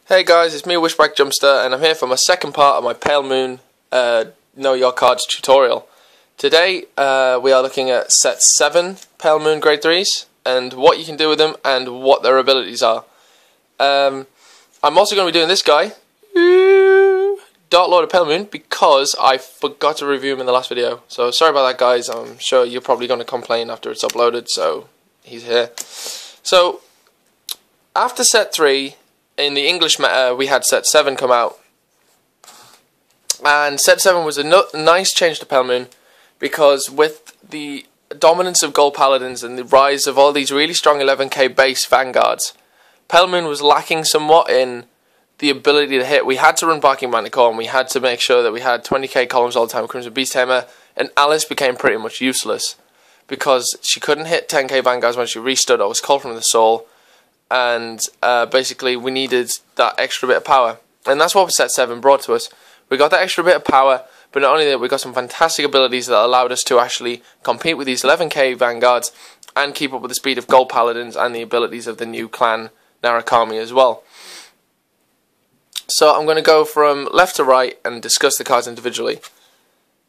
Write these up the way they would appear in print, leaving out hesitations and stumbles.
Hey guys, it's me, Wishback Jumpster, and I'm here for my second part of my Pale Moon Know Your Cards tutorial. Today we are looking at set 7 Pale Moon Grade 3s, and what you can do with them, and what their abilities are. I'm also going to be doing this guy, Dark Lord of Pale Moon, because I forgot to review him in the last video. So sorry about that guys, I'm sure you're probably going to complain after it's uploaded, so he's here. So, after set 3, in the English meta, we had set 7 come out, and set 7 was a nice change to Pale Moon, because with the dominance of Gold Paladins and the rise of all these really strong 11k base Vanguards, Pale Moon was lacking somewhat in the ability to hit. We had to run Barking Manticore, and we had to make sure that we had 20k columns all the time with Crimson Beast Tamer, and Alice became pretty much useless, because she couldn't hit 10k Vanguards when she restood or was called from the soul. And basically we needed that extra bit of power, and that's what set 7 brought to us. We got that extra bit of power, but not only that, we got some fantastic abilities that allowed us to actually compete with these 11k Vanguards and keep up with the speed of Gold Paladins and the abilities of the new clan Narukami as well. So I'm going to go from left to right and discuss the cards individually.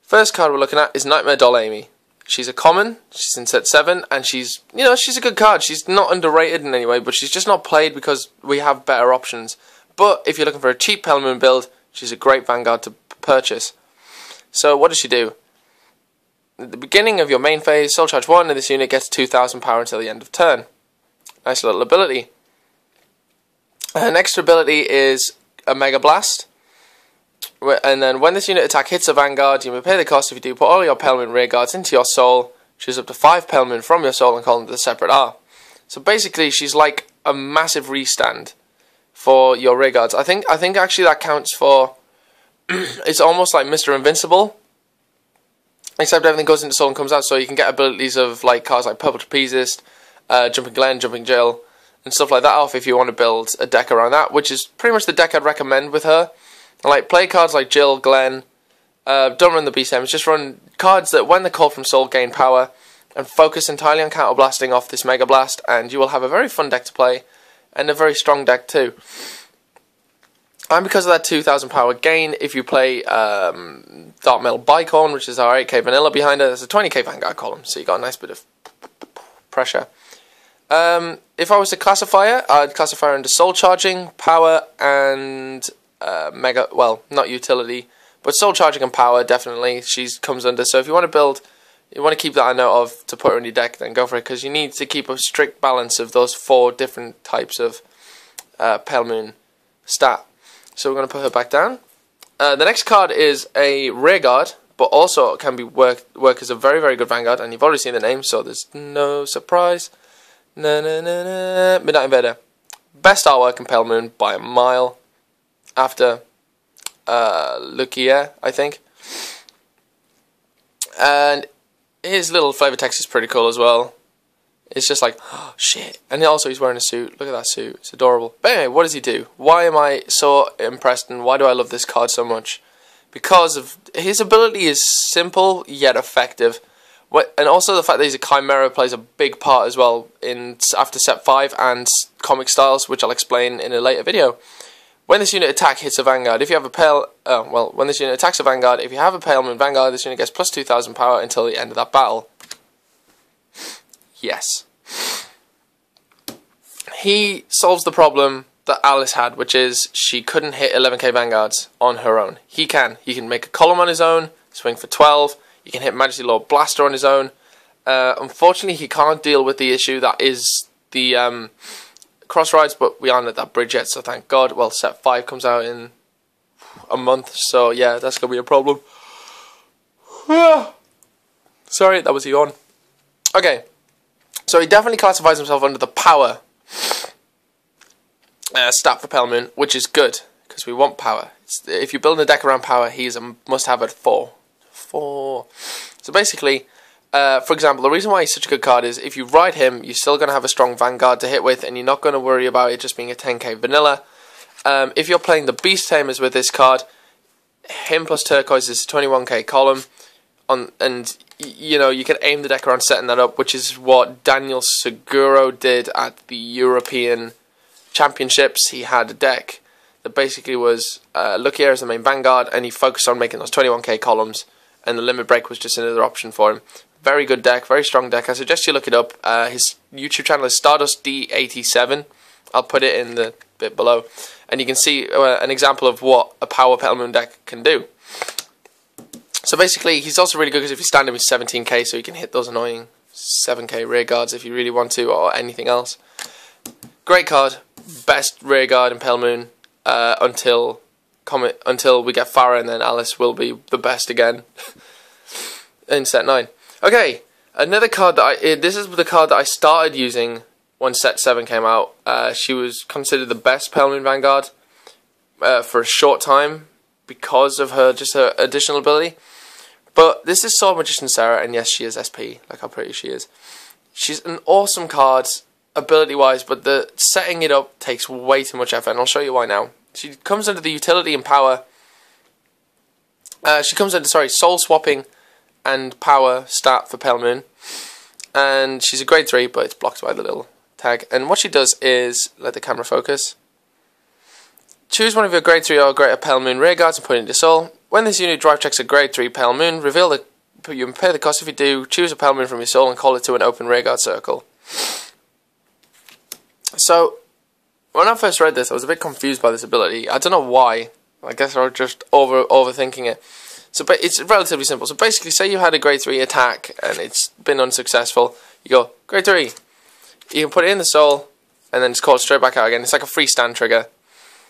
First card we're looking at is Nightmare Doll Amy. She's a common, she's in set 7, and she's a good card. She's not underrated in any way, but she's just not played because we have better options. But if you're looking for a cheap Pale Moon build, she's a great Vanguard to purchase. So what does she do? At the beginning of your main phase, Soul Charge 1, and this unit gets 2000 power until the end of turn. Nice little ability. Her next ability is a Mega Blast. And then when this unit attack hits a Vanguard, you may pay the cost. If you do, put all your Pale Moon rear guards into your soul, choose up to 5 Pale Moon from your soul and call them to the separate R. So basically she's like a massive restand for your rear guards. I think actually that counts for it's almost like Mr. Invincible, except everything goes into soul and comes out, so you can get abilities of like cards like Purple Trapezist, Jumping Glen, Jumping Jill, and stuff like that off if you want to build a deck around that, which is pretty much the deck I'd recommend with her. Like, play cards like Jill, Glen, don't run the Beast Tamers, just run cards that when they're called from soul gain power, and focus entirely on counterblasting off this Mega Blast, and you will have a very fun deck to play, and a very strong deck too. And because of that 2000 power gain, if you play Dark Metal Bicorn, which is our 8k vanilla behind it, there's a 20k Vanguard column, so you got a nice bit of pressure. If I was to classify her, I'd classify her into Soul Charging, Power, and Mega, well, not utility, but Soul Charging and Power, definitely, she comes under. So if you want to build, you want to keep that a note of to put her in your deck, then go for it, because you need to keep a strict balance of those 4 different types of Pale Moon stat. So we're going to put her back down. The next card is a rear guard, but also can be work as a very, very good Vanguard, and you've already seen the name, so there's no surprise. Midnight Invader. Best artwork in Pale Moon by a mile, after Lucia, I think. And his little flavor text is pretty cool as well. It's just like, oh shit. And also he's wearing a suit. Look at that suit. It's adorable. But anyway, what does he do? Why am I so impressed, and why do I love this card so much? Because of his ability is simple yet effective. And also the fact that he's a Chimera plays a big part as well in after set 5 and comic styles, which I'll explain in a later video. When this unit attack hits a Vanguard, if you have a when this unit attacks a Vanguard, if you have a Pale Moon Vanguard, this unit gets plus 2000 power until the end of that battle. Yes. He solves the problem that Alice had, which is she couldn't hit 11k Vanguards on her own. He can. He can make a column on his own, swing for 12, he can hit Majesty Lord Blaster on his own. Unfortunately, he can't deal with the issue that is the cross rides, but we aren't at that bridge yet, so thank God. Well, set 5 comes out in a month, so yeah, that's going to be a problem. Sorry, that was a yawn. Okay, so he definitely classifies himself under the power stat for Pale Moon, which is good, because we want power. If you build a deck around power, he's a must-have at 4. So basically, for example, the reason why he's such a good card is if you ride him, you're still going to have a strong Vanguard to hit with, and you're not going to worry about it just being a 10k vanilla. If you're playing the Beast Tamers with this card, him plus Turquoise is a 21k column, and you know, you can aim the deck around setting that up, which is what Daniel Seguro did at the European Championships. He had a deck that basically was Lucky Air as the main vanguard, and he focused on making those 21k columns, and the Limit Break was just another option for him. Very good deck, very strong deck. I suggest you look it up. His YouTube channel is Stardust D87. I'll put it in the bit below, and you can see an example of what a power Petal Moon deck can do. So basically, he's also really good because if you stand him with 17k, so you can hit those annoying 7k rear guards if you really want to, or anything else. Great card, best rear guard in Petal Moon until we get Farah, and then Alice will be the best again in set 9. Okay, another card that this is the card that I started using when set 7 came out. She was considered the best Petal Moon Vanguard for a short time because of her additional ability. But this is Sword Magician Sarah, and yes, she is SP, like how pretty she is. She's an awesome card, ability-wise, but the setting it up takes way too much effort, and I'll show you why now. She comes under the utility and power. She comes under, soul swapping and power stat for Petal Moon. And she's a grade 3, but it's blocked by the little tag. And what she does is, let the camera focus. Choose one of your grade 3 or greater Petal Moon rear guards and put it into soul. When this unit drive checks a grade 3 Petal Moon, you pay the cost. If you do, choose a Petal Moon from your soul and call it to an open rear guard circle. So, when I first read this, I was a bit confused by this ability. I don't know why. I guess I was just overthinking it. So, but it's relatively simple. So basically, say you had a grade 3 attack and it's been unsuccessful. You go, grade 3. You can put it in the soul and then just call it straight back out again. It's like a free stand trigger.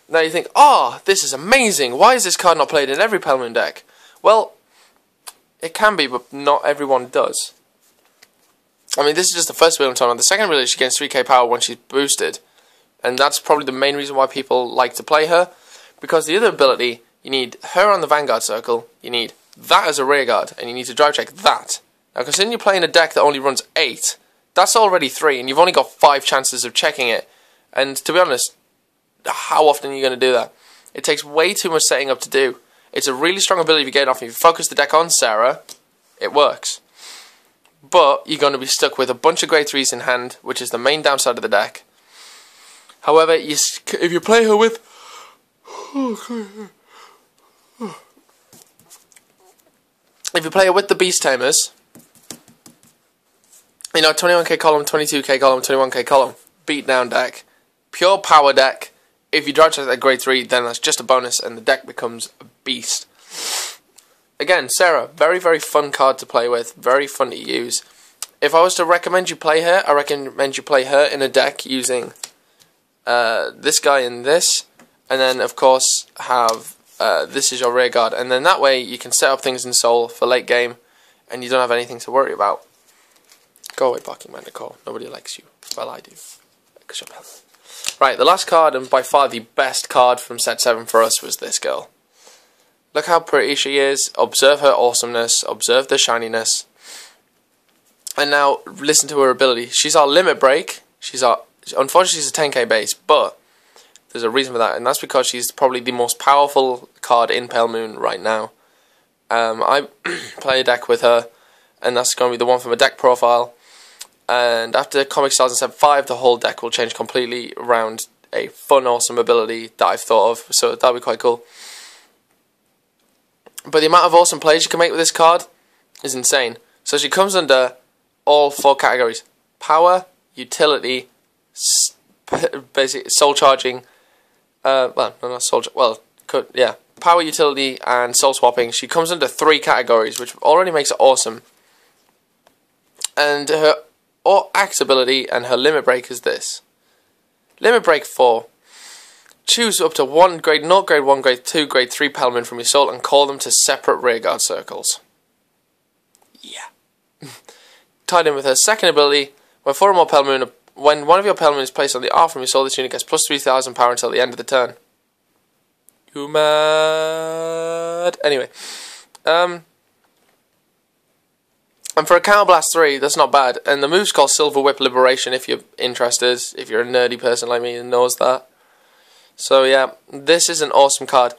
Now you think, oh, this is amazing. Why is this card not played in every Petal Moon deck? Well, it can be, but not everyone does. I mean, this is just the first ability I'm talking about. The second ability, she gains 3k power when she's boosted. And that's probably the main reason why people like to play her. Because the other ability, you need her on the Vanguard circle, you need that as a rear guard, and you need to drive check that. Now, considering you're playing a deck that only runs 8, that's already 3, and you've only got 5 chances of checking it. And to be honest, how often are you going to do that? It takes way too much setting up to do. It's a really strong ability if you get it off. If you focus the deck on Sarah, it works. But you're going to be stuck with a bunch of grade 3s in hand, which is the main downside of the deck. However, if you play her with... If you play her with the Beast Tamers, you know, 21k column, 22k column, 21k column, beatdown deck, pure power deck. If you drive check that grade 3, then that's just a bonus and the deck becomes a beast. Again, Sarah, very, very fun card to play with, very fun to use. If I was to recommend you play her, I recommend you play her in a deck using this guy and this, and then of course have this is your rear guard, and then that way you can set up things in soul for late game and you don't have anything to worry about. Go away, barking man, Nicole. Nobody likes you. Well, I do. Right, the last card, and by far the best card from set 7 for us, was this girl. Look how pretty she is. Observe her awesomeness. Observe the shininess. And now, listen to her ability. She's our limit break. Unfortunately, she's a 10k base, but there's a reason for that, and that's because she's probably the most powerful card in Petal Moon right now. I play a deck with her, and that's going to be the one from a deck profile. And after Comic Stars in set 5, the whole deck will change completely around a fun, awesome ability that I've thought of, so that'll be quite cool. But the amount of awesome plays you can make with this card is insane. So she comes under all 4 categories: power, utility, basic soul charging. Well, no, not soul. Well, yeah, power, utility, and soul swapping. She comes under 3 categories, which already makes it awesome. And her axe ability and her limit break is this: limit break 4. Choose up to 1 grade 0, grade 1, grade 2, grade 3 Petal Moon from your soul and call them to separate rearguard circles. Yeah. Tied in with her second ability, when 4 or more Petal Moon, when one of your Petal Moon is placed on the R from your soul, this unit gets plus 3,000 power until the end of the turn. You mad? Anyway. And for a Counterblast 3, that's not bad. And the move's called Silver Whip Liberation if you're interested, if you're a nerdy person like me and knows that. So yeah, this is an awesome card.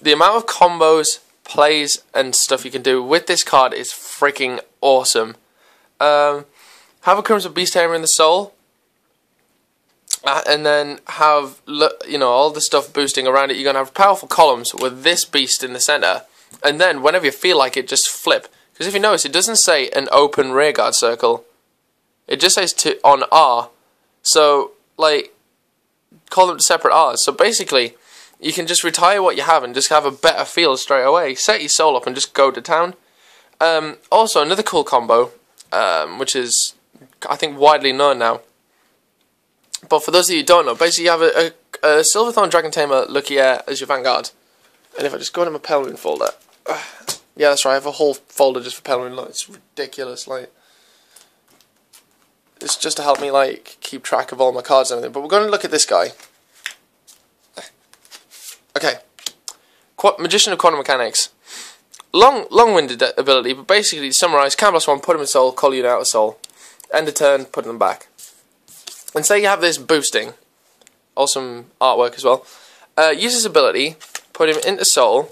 The amount of combos, plays, and stuff you can do with this card is freaking awesome. Have a Crimson Beast Tamer in the soul. and then have, you know, all the stuff boosting around it. You're going to have powerful columns with this beast in the center, and then whenever you feel like it, just flip. Because if you notice, it doesn't say an open rearguard circle. It just says on R. So, like, call them separate R's. So basically, you can just retire what you have and just have a better feel straight away. Set your soul up and just go to town. Also, another cool combo, which is, I think, widely known now. But for those of you who don't know, basically you have a Silverthorn Dragon Tamer Lucky-Air as your Vanguard. And if I just go into my Pelmoon folder... yeah, that's right, I have a whole folder just for Pelmoon. Like, it's ridiculous, like... It's just to help me, like, keep track of all my cards and everything. But we're going to look at this guy. Okay. Magician of Quantum Mechanics. Long-winded ability, but basically, to summarise, Canvas 1, put him in Soul, call you out of Soul. End of turn, put them back. And say you have this boosting, awesome artwork as well, use his ability, put him into Soul,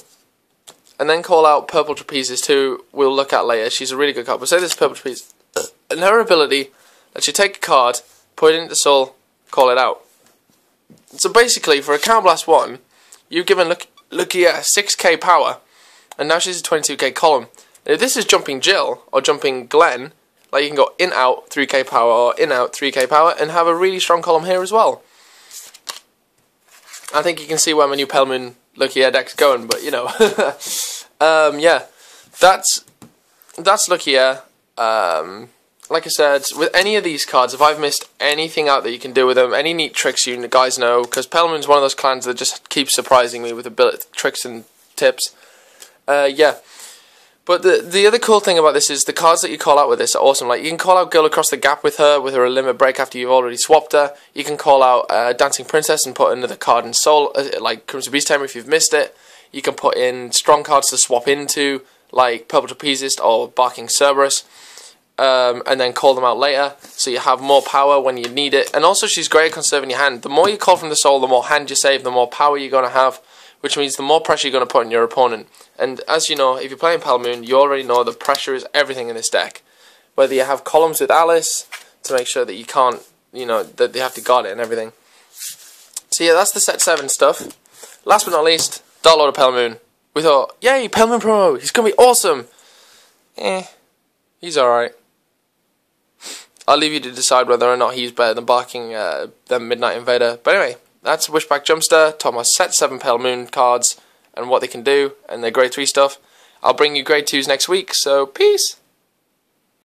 and then call out Purple Trapezist, who we'll look at later. She's a really good card, but say this is Purple Trapezist, and her ability lets you take a card, put it into Soul, call it out. So basically, for a Counterblast 1, you've given Lucky-Air 6k power, and now she's a 22k column. And if this is Jumping Jill, or Jumping Glenn, like you can go in out 3k power or in out 3k power and have a really strong column here as well. I think you can see where my new Pelmoon Lucky-Air deck's going, but you know. Yeah, that's Lucky-Air. Like I said, with any of these cards, if I've missed anything out that you can do with them, any neat tricks you guys know, because Pelmoon's one of those clans that just keeps surprising me with tricks and tips. Yeah. But the other cool thing about this is the cards that you call out with this are awesome. Like, you can call out Girl Across the Gap with her a limit break after you've already swapped her. You can call out Dancing Princess and put another card in Soul, like Crimson Beast Tamer if you've missed it. You can put in strong cards to swap into, like Purple Trapezist or Barking Cerberus, and then call them out later, so you have more power when you need it. And also, she's great at conserving your hand. The more you call from the Soul, the more hand you save, the more power you're going to have, which means the more pressure you're going to put on your opponent. And as you know, if you're playing Pelmoon, you already know the pressure is everything in this deck. Whether you have columns with Alice to make sure that you can't, you know, that they have to guard it and everything. So yeah, that's the set 7 stuff. Last but not least, Dark Lord of Pelmoon. We thought, yay, Pelmoon promo, he's going to be awesome. He's alright. I'll leave you to decide whether or not he's better than Barking, than Midnight Invader. But anyway, that's Wishback Jumpster, talking about set 7 Pelmoon cards and what they can do, and their grade 3 stuff. I'll bring you grade 2s next week, so peace!